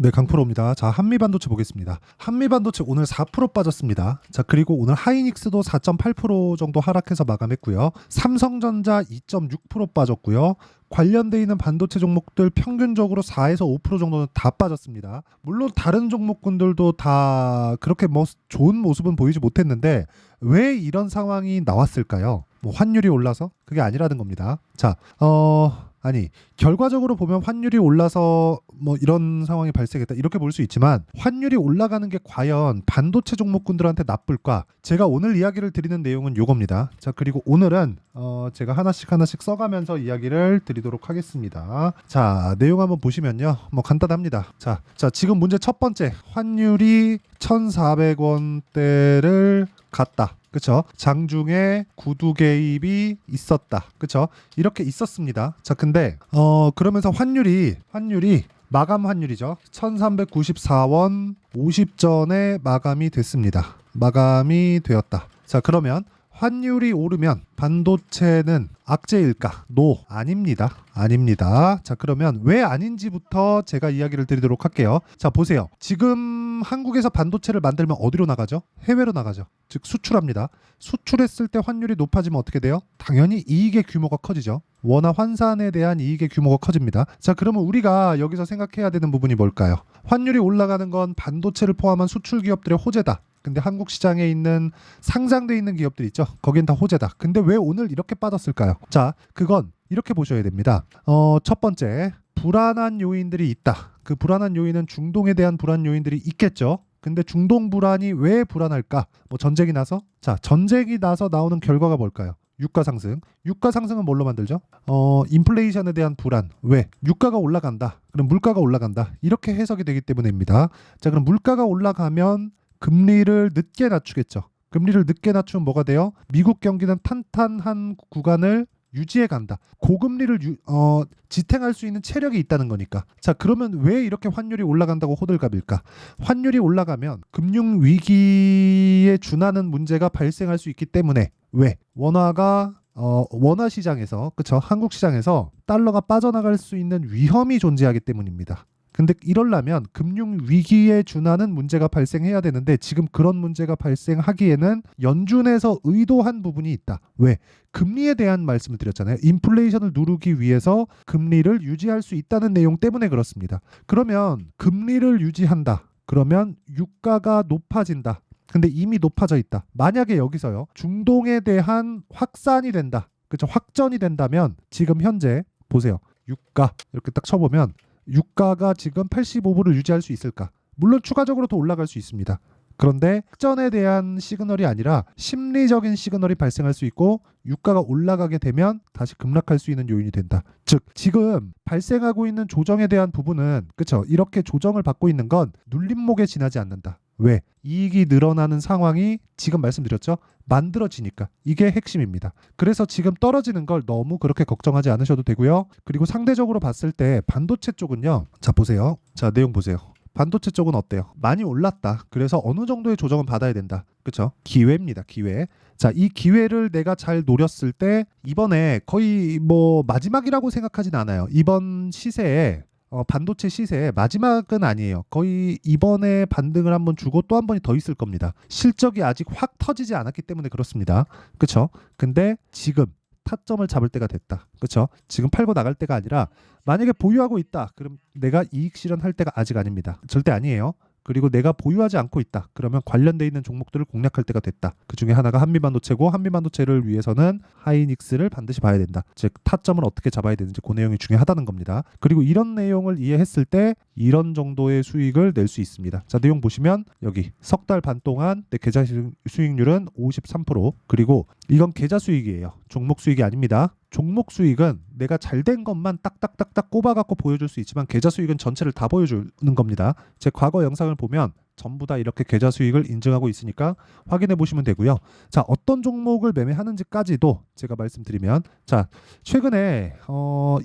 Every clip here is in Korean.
네, 강프로입니다. 자, 한미반도체 보겠습니다. 한미반도체 오늘 4% 빠졌습니다. 자, 그리고 오늘 하이닉스도 4.8% 정도 하락해서 마감했고요. 삼성전자 2.6% 빠졌고요. 관련돼 있는 반도체 종목들 평균적으로 4에서 5% 정도는 다 빠졌습니다. 물론 다른 종목군들도 다 그렇게 뭐 좋은 모습은 보이지 못했는데 왜 이런 상황이 나왔을까요? 뭐 환율이 올라서? 그게 아니라는 겁니다. 자, 아니 결과적으로 보면 환율이 올라서 뭐 이런 상황이 발생했다 이렇게 볼 수 있지만 환율이 올라가는 게 과연 반도체 종목군들한테 나쁠까? 제가 오늘 이야기를 드리는 내용은 요겁니다. 자, 그리고 오늘은 제가 하나씩 써가면서 이야기를 드리도록 하겠습니다. 자, 내용 한번 보시면요, 뭐 간단합니다. 자, 지금 문제 첫 번째, 환율이 1,400원대를 갔다. 그쵸? 장중에 구두 개입이 있었다. 그쵸? 이렇게 있었습니다. 자, 근데 그러면서 환율이 마감 환율이죠. 1394원 50전에 마감이 됐습니다. 마감이 되었다. 자, 그러면 환율이 오르면 반도체는 악재일까? 노, 아닙니다. 아닙니다. 자, 그러면 왜 아닌지부터 제가 이야기를 드리도록 할게요. 자, 보세요. 지금 한국에서 반도체를 만들면 어디로 나가죠? 해외로 나가죠. 즉 수출합니다. 수출했을 때 환율이 높아지면 어떻게 돼요? 당연히 이익의 규모가 커지죠. 원화 환산에 대한 이익의 규모가 커집니다. 자, 그러면 우리가 여기서 생각해야 되는 부분이 뭘까요? 환율이 올라가는 건 반도체를 포함한 수출 기업들의 호재다. 근데 한국 시장에 있는 상장돼 있는 기업들 있죠. 거긴 다 호재다. 근데 왜 오늘 이렇게 빠졌을까요? 자, 그건 이렇게 보셔야 됩니다. 첫 번째, 불안한 요인들이 있다. 그 불안한 요인은 중동에 대한 불안 요인들이 있겠죠. 근데 중동 불안이 왜 불안할까? 뭐 전쟁이 나서? 자, 전쟁이 나서 나오는 결과가 뭘까요? 유가 상승. 유가 상승은 뭘로 만들죠? 인플레이션에 대한 불안. 왜? 유가가 올라간다. 그럼 물가가 올라간다. 이렇게 해석이 되기 때문입니다. 자, 그럼 물가가 올라가면 금리를 늦게 낮추겠죠. 금리를 늦게 낮추면 뭐가 돼요? 미국 경기는 탄탄한 구간을 유지해 간다. 고금리를 지탱할 수 있는 체력이 있다는 거니까. 자, 그러면 왜 이렇게 환율이 올라간다고 호들갑일까? 환율이 올라가면 금융 위기에 준하는 문제가 발생할 수 있기 때문에. 왜? 원화가 원화 시장에서, 그쵸? 한국 시장에서 달러가 빠져나갈 수 있는 위험이 존재하기 때문입니다. 근데 이러려면 금융 위기에 준하는 문제가 발생해야 되는데 지금 그런 문제가 발생하기에는 연준에서 의도한 부분이 있다. 왜? 금리에 대한 말씀을 드렸잖아요. 인플레이션을 누르기 위해서 금리를 유지할 수 있다는 내용 때문에 그렇습니다. 그러면 금리를 유지한다. 그러면 유가가 높아진다. 근데 이미 높아져 있다. 만약에 여기서요, 중동에 대한 확산이 된다. 그렇죠? 확전이 된다면 지금 현재 보세요. 유가 이렇게 딱 쳐보면 유가가 지금 85불을 유지할 수 있을까? 물론 추가적으로 더 올라갈 수 있습니다. 그런데 확전에 대한 시그널이 아니라 심리적인 시그널이 발생할 수 있고 유가가 올라가게 되면 다시 급락할 수 있는 요인이 된다. 즉 지금 발생하고 있는 조정에 대한 부분은, 그렇죠? 이렇게 조정을 받고 있는 건 눌림목에 지나지 않는다. 왜? 이익이 늘어나는 상황이 지금 말씀드렸죠? 만들어지니까. 이게 핵심입니다. 그래서 지금 떨어지는 걸 너무 그렇게 걱정하지 않으셔도 되고요. 그리고 상대적으로 봤을 때 반도체 쪽은요. 자, 보세요. 자, 내용 보세요. 반도체 쪽은 어때요? 많이 올랐다. 그래서 어느 정도의 조정은 받아야 된다. 그렇죠? 기회입니다. 기회. 자, 이 기회를 내가 잘 노렸을 때 이번에 거의 뭐 마지막이라고 생각하진 않아요. 이번 시세에 반도체 시세의 마지막은 아니에요. 거의 이번에 반등을 한번 주고 또 한 번이 더 있을 겁니다. 실적이 아직 확 터지지 않았기 때문에 그렇습니다. 그렇죠? 근데 지금 타점을 잡을 때가 됐다. 그렇죠? 지금 팔고 나갈 때가 아니라 만약에 보유하고 있다. 그럼 내가 이익 실현할 때가 아직 아닙니다. 절대 아니에요. 그리고 내가 보유하지 않고 있다. 그러면 관련돼 있는 종목들을 공략할 때가 됐다. 그 중에 하나가 한미반도체고 한미반도체를 위해서는 하이닉스를 반드시 봐야 된다. 즉 타점을 어떻게 잡아야 되는지 그 내용이 중요하다는 겁니다. 그리고 이런 내용을 이해했을 때 이런 정도의 수익을 낼 수 있습니다. 자, 내용 보시면 여기 석 달 반 동안 내 계좌 수익률은 53%. 그리고 이건 계좌 수익이에요. 종목 수익이 아닙니다. 종목 수익은 내가 잘된 것만 딱딱딱딱 꼽아갖고 보여줄 수 있지만 계좌 수익은 전체를 다 보여주는 겁니다. 제 과거 영상을 보면 전부 다 이렇게 계좌 수익을 인증하고 있으니까 확인해 보시면 되고요. 자, 어떤 종목을 매매하는지까지도 제가 말씀드리면, 자, 최근에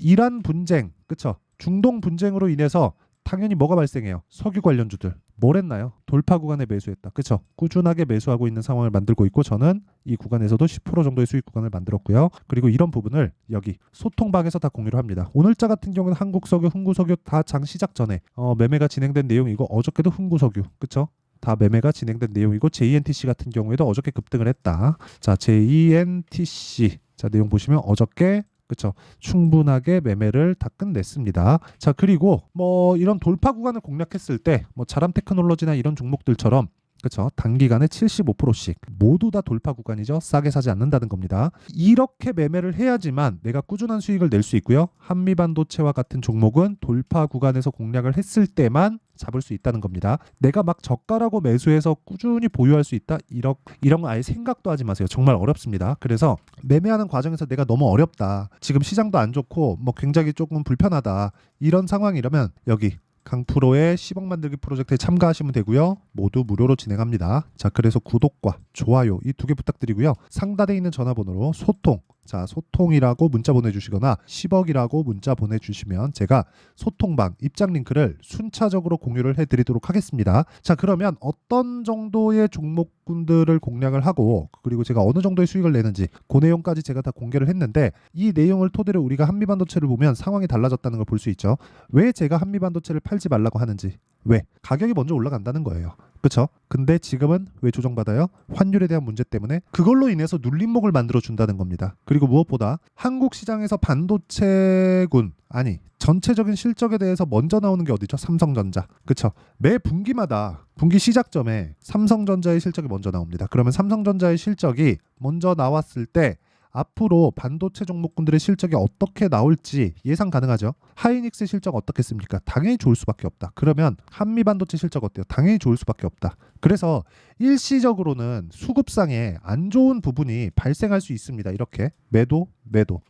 이란 분쟁, 그쵸? 중동 분쟁으로 인해서 당연히 뭐가 발생해요? 석유 관련주들. 뭘 했나요? 돌파 구간에 매수했다. 그쵸? 꾸준하게 매수하고 있는 상황을 만들고 있고 저는 이 구간에서도 10% 정도의 수익 구간을 만들었고요. 그리고 이런 부분을 여기 소통방에서 다 공유를 합니다. 오늘자 같은 경우는 한국석유, 흥구석유 다 장 시작 전에 매매가 진행된 내용이고 어저께도 흥구석유. 그쵸? 다 매매가 진행된 내용이고 JNTC 같은 경우에도 어저께 급등을 했다. 자, JNTC. 자, 내용 보시면 어저께 그쵸? 충분하게 매매를 다 끝냈습니다. 자, 그리고 뭐 이런 돌파 구간을 공략했을 때 뭐 자람 테크놀로지나 이런 종목들처럼 그쵸? 단기간에 75%씩 모두 다 돌파 구간이죠. 싸게 사지 않는다는 겁니다. 이렇게 매매를 해야지만 내가 꾸준한 수익을 낼 수 있고요. 한미반도체와 같은 종목은 돌파 구간에서 공략을 했을 때만 잡을 수 있다는 겁니다. 내가 막 저가라고 매수해서 꾸준히 보유할 수 있다? 이런 거 아예 생각도 하지 마세요. 정말 어렵습니다. 그래서 매매하는 과정에서 내가 너무 어렵다. 지금 시장도 안 좋고 뭐 굉장히 조금 불편하다. 이런 상황이라면 여기 강프로의 10억 만들기 프로젝트에 참가하시면 되고요. 모두 무료로 진행합니다. 자, 그래서 구독과 좋아요 이 두 개 부탁드리고요. 상단에 있는 전화번호로 소통, 자 소통이라고 문자 보내주시거나 10억이라고 문자 보내주시면 제가 소통방 입장 링크를 순차적으로 공유를 해드리도록 하겠습니다. 자, 그러면 어떤 정도의 종목군들을 공략을 하고 그리고 제가 어느 정도의 수익을 내는지 그 내용까지 제가 다 공개를 했는데 이 내용을 토대로 우리가 한미반도체를 보면 상황이 달라졌다는 걸 볼 수 있죠. 왜 제가 한미반도체를 팔지 말라고 하는지, 왜? 가격이 먼저 올라간다는 거예요. 그렇죠? 근데 지금은 왜 조정받아요? 환율에 대한 문제 때문에 그걸로 인해서 눌림목을 만들어 준다는 겁니다. 그리고 무엇보다 한국 시장에서 반도체군 아니 전체적인 실적에 대해서 먼저 나오는 게 어디죠? 삼성전자. 그렇죠? 매 분기마다 분기 시작점에 삼성전자의 실적이 먼저 나옵니다. 그러면 삼성전자의 실적이 먼저 나왔을 때 앞으로 반도체 종목군들의 실적이 어떻게 나올지 예상 가능하죠. 하이닉스 실적 어떻겠습니까? 당연히 좋을 수밖에 없다. 그러면 한미반도체 실적 어때요? 당연히 좋을 수밖에 없다. 그래서 일시적으로는 수급상에 안 좋은 부분이 발생할 수 있습니다. 이렇게 매도.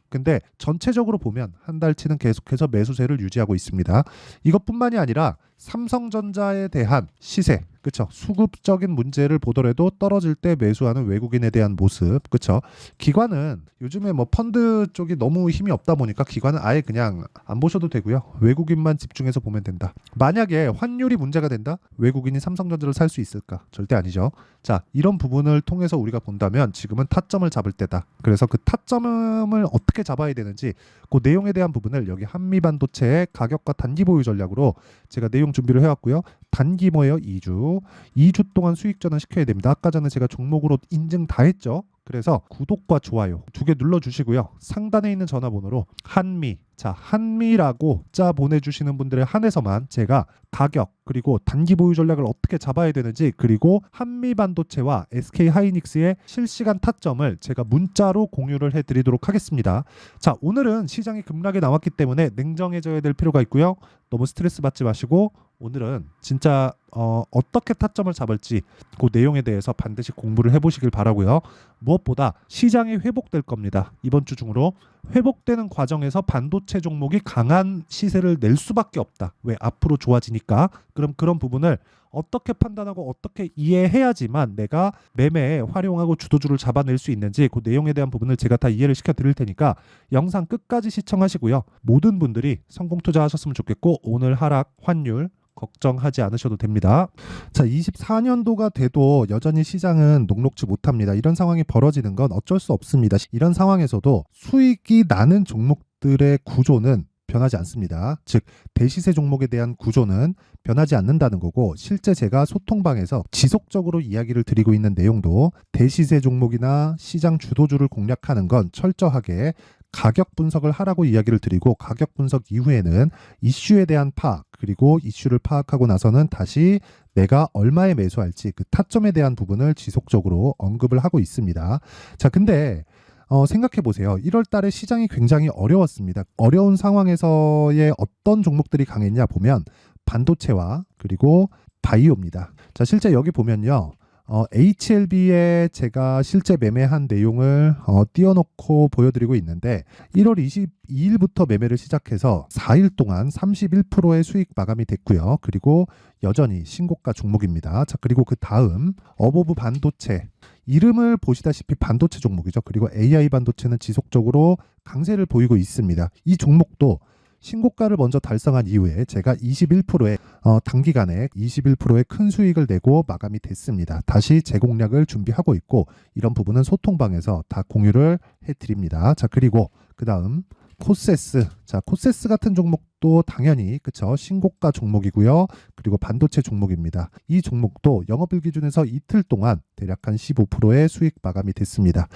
근데 전체적으로 보면 한 달치는 계속해서 매수세를 유지하고 있습니다. 이것뿐만이 아니라 삼성전자에 대한 시세, 그쵸? 수급적인 문제를 보더라도 떨어질 때 매수하는 외국인에 대한 모습, 그쵸? 기관은 요즘에 뭐 펀드 쪽이 너무 힘이 없다 보니까 기관은 아예 그냥 안 보셔도 되고요. 외국인만 집중해서 보면 된다. 만약에 환율이 문제가 된다? 외국인이 삼성전자를 살 수 있을까? 절대 아니죠. 자, 이런 부분을 통해서 우리가 본다면 지금은 타점을 잡을 때다. 그래서 그 타점을 어떻게 잡아야 되는지 그 내용에 대한 부분을 여기 한미반도체의 가격과 단기 보유 전략으로 제가 내용 준비를 해왔고요. 단기 뭐예요? 2주 동안 수익 전환 시켜야 됩니다. 아까 전에 제가 종목으로 인증 다 했죠. 그래서 구독과 좋아요 두 개 눌러주시고요. 상단에 있는 전화번호로 한미, 자 한미라고 자 보내주시는 분들에 한해서만 제가 가격 그리고 단기 보유 전략을 어떻게 잡아야 되는지 그리고 한미반도체와 SK하이닉스의 실시간 타점을 제가 문자로 공유를 해드리도록 하겠습니다. 자, 오늘은 시장이 급락에 나왔기 때문에 냉정해져야 될 필요가 있고요. 너무 스트레스 받지 마시고 오늘은 진짜 어떻게 타점을 잡을지 그 내용에 대해서 반드시 공부를 해보시길 바라고요. 무엇보다 시장이 회복될 겁니다. 이번 주 중으로 회복되는 과정에서 반도체 종목이 강한 시세를 낼 수밖에 없다. 왜? 앞으로 좋아지니까. 그럼 그런 부분을 어떻게 판단하고 어떻게 이해해야지만 내가 매매에 활용하고 주도주를 잡아낼 수 있는지 그 내용에 대한 부분을 제가 다 이해를 시켜 드릴 테니까 영상 끝까지 시청하시고요. 모든 분들이 성공 투자하셨으면 좋겠고 오늘 하락 환율 걱정하지 않으셔도 됩니다. 자, 24년도가 돼도 여전히 시장은 녹록지 못합니다. 이런 상황이 벌어지는 건 어쩔 수 없습니다. 이런 상황에서도 수익이 나는 종목들의 구조는 변하지 않습니다. 즉 대시세 종목에 대한 구조는 변하지 않는다는 거고 실제 제가 소통방에서 지속적으로 이야기를 드리고 있는 내용도 대시세 종목이나 시장 주도주를 공략하는 건 철저하게 가격 분석을 하라고 이야기를 드리고 가격 분석 이후에는 이슈에 대한 파악 그리고 이슈를 파악하고 나서는 다시 내가 얼마에 매수할지 그 타점에 대한 부분을 지속적으로 언급을 하고 있습니다. 자, 근데 생각해 보세요. 1월 달에 시장이 굉장히 어려웠습니다. 어려운 상황에서의 어떤 종목들이 강했냐 보면 반도체와 그리고 바이오입니다. 자, 실제 여기 보면요. HLB에 제가 실제 매매한 내용을 띄워놓고 보여드리고 있는데 1월 22일부터 매매를 시작해서 4일 동안 31%의 수익 마감이 됐고요. 그리고 여전히 신고가 종목입니다. 자, 그리고 그 다음 어보브 반도체 이름을 보시다시피 반도체 종목이죠. 그리고 AI 반도체는 지속적으로 강세를 보이고 있습니다. 이 종목도 신고가를 먼저 달성한 이후에 제가 21%의 단기간에 21%의 큰 수익을 내고 마감이 됐습니다. 다시 재공략을 준비하고 있고 이런 부분은 소통방에서 다 공유를 해드립니다. 자, 그리고 그 다음 코세스. 자, 코세스 같은 종목도 당연히 그쵸, 신고가 종목이고요. 그리고 반도체 종목입니다. 이 종목도 영업일 기준에서 이틀 동안 대략 한 15%의 수익 마감이 됐습니다.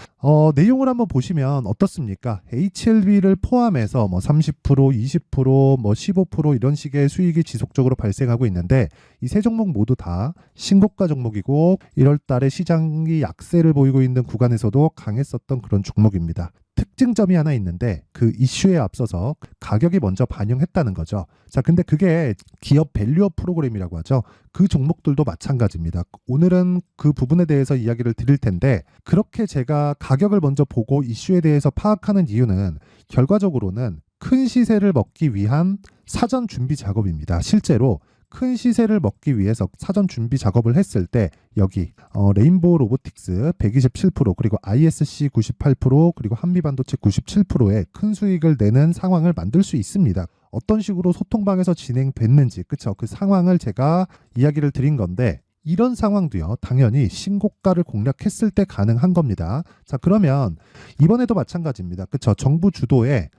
내용을 한번 보시면 어떻습니까? HLB를 포함해서 뭐 30%, 20%, 뭐 15% 이런 식의 수익이 지속적으로 발생하고 있는데 이 세 종목 모두 다 신고가 종목이고 1월 달에 시장이 약세를 보이고 있는 구간에서도 강했었던 그런 종목입니다. 특징점이 하나 있는데 그 이슈에 앞서서 가격이 먼저 반영했다는 거죠. 자, 근데 그게 기업 밸류업 프로그램이라고 하죠. 그 종목들도 마찬가지입니다. 오늘은 그 부분에 대해서 이야기를 드릴 텐데 그렇게 제가 가격을 먼저 보고 이슈에 대해서 파악하는 이유는 결과적으로는 큰 시세를 먹기 위한 사전 준비 작업입니다. 실제로 큰 시세를 먹기 위해서 사전 준비 작업을 했을 때 여기 레인보우 로보틱스 127% 그리고 ISC 98% 그리고 한미반도체 97%의 큰 수익을 내는 상황을 만들 수 있습니다. 어떤 식으로 소통방에서 진행됐는지 그쵸, 그 상황을 제가 이야기를 드린 건데 이런 상황도요 당연히 신고가를 공략했을 때 가능한 겁니다. 자, 그러면 이번에도 마찬가지입니다. 그쵸, 정부 주도의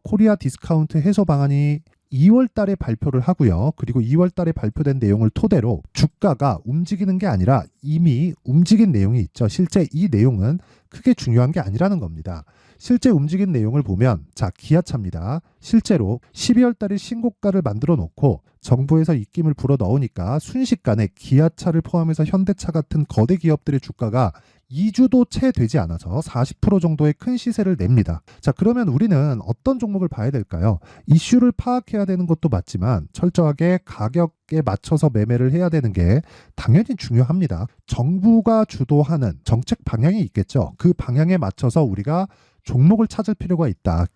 코리아 디스카운트 해소 방안이 2월 달에 발표를 하고요. 그리고 2월 달에 발표된 내용을 토대로 주가가 움직이는 게 아니라 이미 움직인 내용이 있죠. 실제 이 내용은 크게 중요한 게 아니라는 겁니다. 실제 움직인 내용을 보면 자, 기아차입니다. 실제로 12월 달에 신고가를 만들어 놓고 정부에서 입김을 불어 넣으니까 순식간에 기아차를 포함해서 현대차 같은 거대 기업들의 주가가 2주도 채 되지 않아서 40% 정도의 큰 시세를 냅니다. 자, 그러면 우리는 어떤 종목을 봐야 될까요? 이슈를 파악해야 되는 것도 맞지만 철저하게 가격에 맞춰서 매매를 해야 되는 게 당연히 중요합니다. 정부가 주도하는 정책 방향이 있겠죠. 그 방향에 맞춰서 우리가 종목을 찾을 필요가 있다.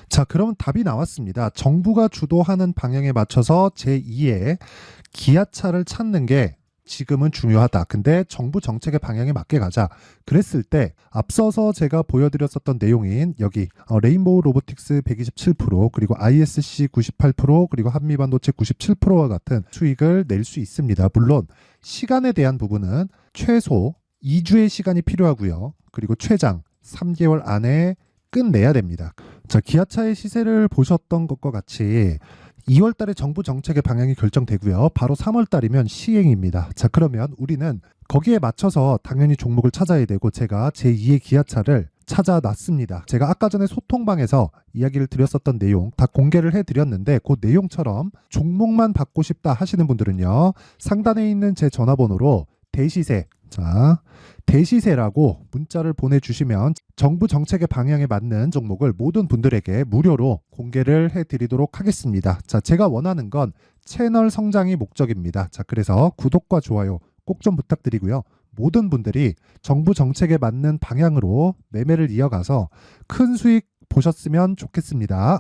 자, 그럼 답이 나왔습니다. 정부가 주도하는 방향에 맞춰서 제2의 기아차를 찾는 게 지금은 중요하다. 근데 정부 정책의 방향에 맞게 가자. 그랬을 때 앞서서 제가 보여드렸었던 내용인 여기 레인보우 로보틱스 127% 그리고 ISC 98% 그리고 한미반도체 97%와 같은 수익을 낼 수 있습니다. 물론 시간에 대한 부분은 최소 2주의 시간이 필요하고요. 그리고 최장 3개월 안에 끝내야 됩니다. 자, 기아차의 시세를 보셨던 것과 같이 2월 달에 정부 정책의 방향이 결정되고요. 바로 3월 달이면 시행입니다. 자, 그러면 우리는 거기에 맞춰서 당연히 종목을 찾아야 되고 제가 제2의 기아차를 찾아놨습니다. 제가 아까 전에 소통방에서 이야기를 드렸었던 내용 다 공개를 해드렸는데 그 내용처럼 종목만 받고 싶다 하시는 분들은요. 상단에 있는 제 전화번호로 대시세, 자, 대시세라고 문자를 보내주시면 정부 정책의 방향에 맞는 종목을 모든 분들에게 무료로 공개를 해드리도록 하겠습니다. 자, 제가 원하는 건 채널 성장이 목적입니다. 자, 그래서 구독과 좋아요 꼭 좀 부탁드리고요. 모든 분들이 정부 정책에 맞는 방향으로 매매를 이어가서 큰 수익 보셨으면 좋겠습니다.